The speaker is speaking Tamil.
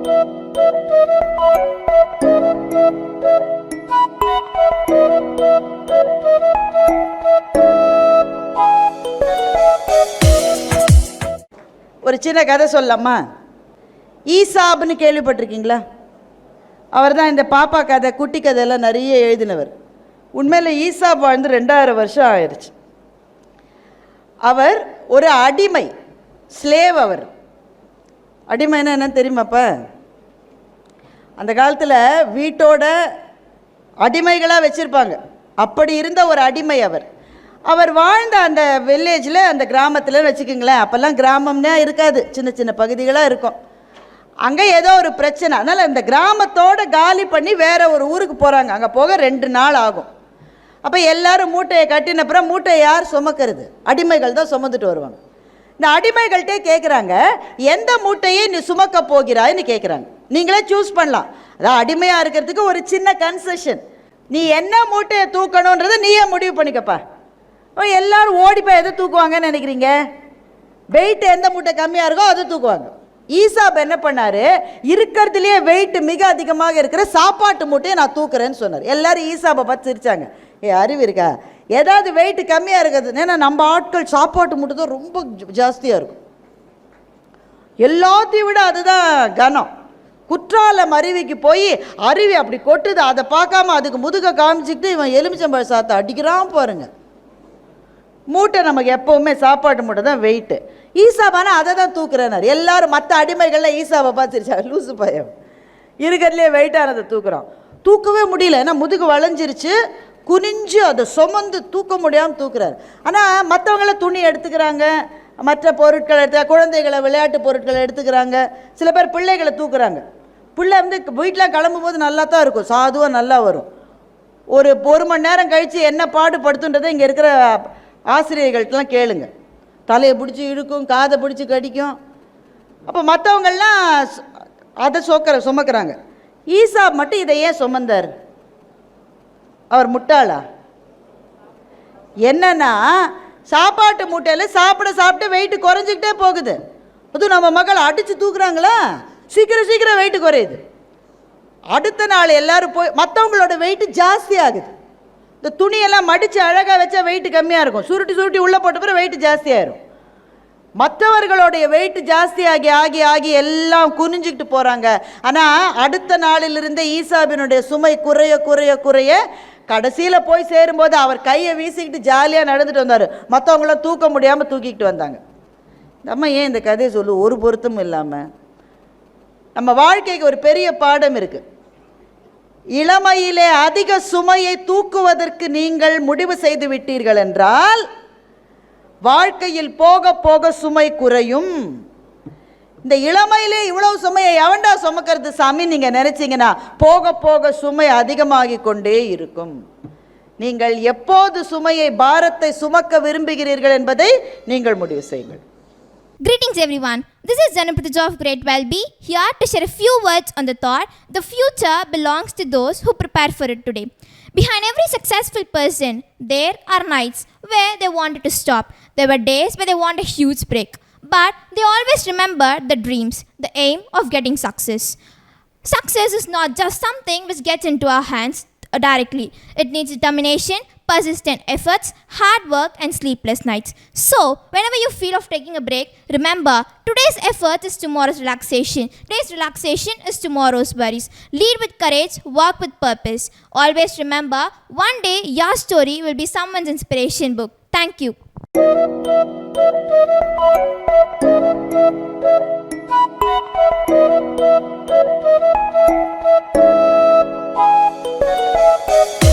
ஒரு சின்ன கதை சொல்லலாமா? ஈசாப்னு கேள்விப்பட்டிருக்கீங்களா? அவர் தான் இந்த பாப்பா கதை, குட்டி கதையெல்லாம் நிறைய எழுதினவர். உண்மையில் ஈசாப் வாழ்ந்து 2000 வருஷம் ஆயிடுச்சு. அவர் ஒரு அடிமை, ஸ்லேவ். அவர் அடிமைன்னா என்னன்னு தெரியுமாப்பா? அந்த காலத்தில் வீட்டோட அடிமைகளாக வச்சுருப்பாங்க. அப்படி இருந்த ஒரு அடிமை அவர். அவர் வாழ்ந்த அந்த வில்லேஜில், அந்த கிராமத்தில் வச்சுக்கோங்களேன். அப்போல்லாம் கிராமம்னே இருக்காது, சின்ன சின்ன பகுதிகளாக இருக்கும். அங்கே ஏதோ ஒரு பிரச்சனை, அதனால் அந்த கிராமத்தோடு காலி பண்ணி வேறு ஒரு ஊருக்கு போகிறாங்க. அங்கே போக 2 நாள் ஆகும். அப்போ எல்லோரும் மூட்டையை கட்டினப்புறம் மூட்டையை யார் சுமக்கிறது? அடிமைகள் தான் சுமந்துட்டு வருவாங்க. இந்த அடிமைகள்கிட்டே கேட்குறாங்க, எந்த மூட்டையை நீ சுமக்க போகிறாய்ன்னு கேட்குறாங்க. நீங்களே சூஸ் பண்ணலாம். அதான் அடிமையாக இருக்கிறதுக்கு ஒரு சின்ன கன்செஷன். நீ என்ன மூட்டையை தூக்கணுன்றதை நீயே முடிவு பண்ணிக்கப்பா. எல்லோரும் ஓடிப்போய் எதை தூக்குவாங்கன்னு நினைக்கிறீங்க? வெயிட் எந்த மூட்டை கம்மியாக இருக்கோ அதை தூக்குவாங்க. ஈசாப் என்ன பண்ணார்? இருக்கிறதுலேயே வெயிட் மிக அதிகமாக இருக்கிற சாப்பாட்டு மூட்டையை நான் தூக்குறேன்னு சொன்னார். எல்லோரும் ஈசாப்பை பார்த்து சிரித்தாங்க. அறிவு இருக்கா? ஏதாவது வெயிட் கம்மியாக இருக்கிறது? ஏன்னா நம்ம ஆட்கள் சாப்பாட்டு மூட்டை தான் ரொம்ப ஜாஸ்தியாக இருக்கும். எல்லாத்தையும் விட அதுதான் கனம். குற்றாலம் அருவிக்கு போய் அருவி அப்படி கொட்டுது, அதை பார்க்காம அதுக்கு முதுக காமிச்சிக்கிட்டு இவன் எலுமிச்சம்பழ சாத்தை அடிக்கிறான் பாருங்க. மூட்டை நமக்கு எப்போவுமே சாப்பாட்டு மூட்டை தான் வெயிட்டு. ஈசாபானா அதை தான் தூக்குறேனார். எல்லாரும் மற்ற அடிமைகள்லாம் ஈசாவை பார்த்துருச்சாங்க, லூசு பயம், இருக்கிறதுலே வெயிட்டானதை தூக்குறான். தூக்கவே முடியல, ஏன்னா முதுகு வளைஞ்சிருச்சு. குனிஞ்சு அதை சுமந்து தூக்க முடியாமல் தூக்குறாரு. ஆனால் மற்றவங்களாம் துணி எடுத்துக்கிறாங்க, மற்ற பொருட்களை குழந்தைகளை விளையாட்டு பொருட்களை எடுத்துக்கிறாங்க. சில பேர் பிள்ளைகளை தூக்குறாங்க. பிள்ளை வீட்டில் கிளம்பும்போது நல்லா தான் இருக்கும், சாதுவாக நல்லா வரும். ஒரு 1 மணி நேரம் கழித்து என்ன பாடுபடுத்துன்றதை இங்கே இருக்கிற ஆசிரியர்கள்ட்டெலாம் கேளுங்க. தலையை பிடிச்சி இழுக்கும், காதை பிடிச்சி கடிக்கும். அப்போ மற்றவங்கள்லாம் அதை சுமக்கிறாங்க. ஈசாப் மட்டும் இதை ஏன் சுமந்தார்? அவர் முட்டாளா? என்னன்னா, சாப்பாட்டு மூட்டையில் சாப்பிட்டு வெயிட்டு குறைஞ்சிக்கிட்டே போகுது. அதுவும் நம்ம மக்கள் அடித்து தூக்குறாங்களா, சீக்கிரம் வெயிட்டு குறையுது. அடுத்த நாள் எல்லாரும் போய் மற்றவங்களோட வெயிட்டு ஜாஸ்தி ஆகுது. இந்த துணியெல்லாம் மடித்து அழகாக வச்சா வெயிட்டு கம்மியாக இருக்கும், சுருட்டி உள்ளே போட்ட பிறகு வெயிட்டு ஜாஸ்தியாகிடும். மற்றவர்களுடைய வெயிட்டு ஜாஸ்தியாகி ஆகி ஆகி எல்லாம் குனிஞ்சிக்கிட்டு போகிறாங்க. ஆனால் அடுத்த நாளிலிருந்தே ஈசாபினுடைய சுமை குறைய கடைசியில் போய் சேரும்போது அவர் கையை வீசிக்கிட்டு ஜாலியாக நடந்துட்டு வந்தார். மற்றவங்களாம் தூக்க முடியாமல் தூக்கிக்கிட்டு வந்தாங்க. நம்ம ஏன் இந்த கதையை சொல்லு? ஒரு பொருத்தமும் இல்லாமல் நம்ம வாழ்க்கைக்கு ஒரு பெரிய பாடம் இருக்குது. இளமையிலே அதிக சுமையை தூக்குவதற்கு நீங்கள் முடிவு செய்து விட்டீர்கள் என்றால் வாழ்க்கையில் போக போக சுமை குறையும். இந்த இளமையிலே இவ்வளவு சுமையை எவன்டா சுமக்கிறது சாமி நீங்க நினைச்சீங்கன்னா போக போக சுமை அதிகமாகி கொண்டே இருக்கும். நீங்கள் எப்போது சுமையை, பாரத்தை சுமக்க விரும்புகிறீர்கள் என்பதை நீங்கள் முடிவு செய்யுங்கள். Greetings everyone, this is Janapatija of Great Well-Be, here to share a few words on the thought, the future belongs to those who prepare for it today. Behind every successful person, there are nights where they wanted to stop. There were days where they want a huge break. But they always remember the dreams, the aim of getting success. Success is not just something which gets into our hands directly. It needs determination, persistent efforts, hard work and sleepless nights. So, whenever you feel of taking a break, remember, today's effort is tomorrow's relaxation. Today's relaxation is tomorrow's worries. Lead with courage, work with purpose. Always remember, one day your story will be someone's inspiration book. Thank you. Thank you.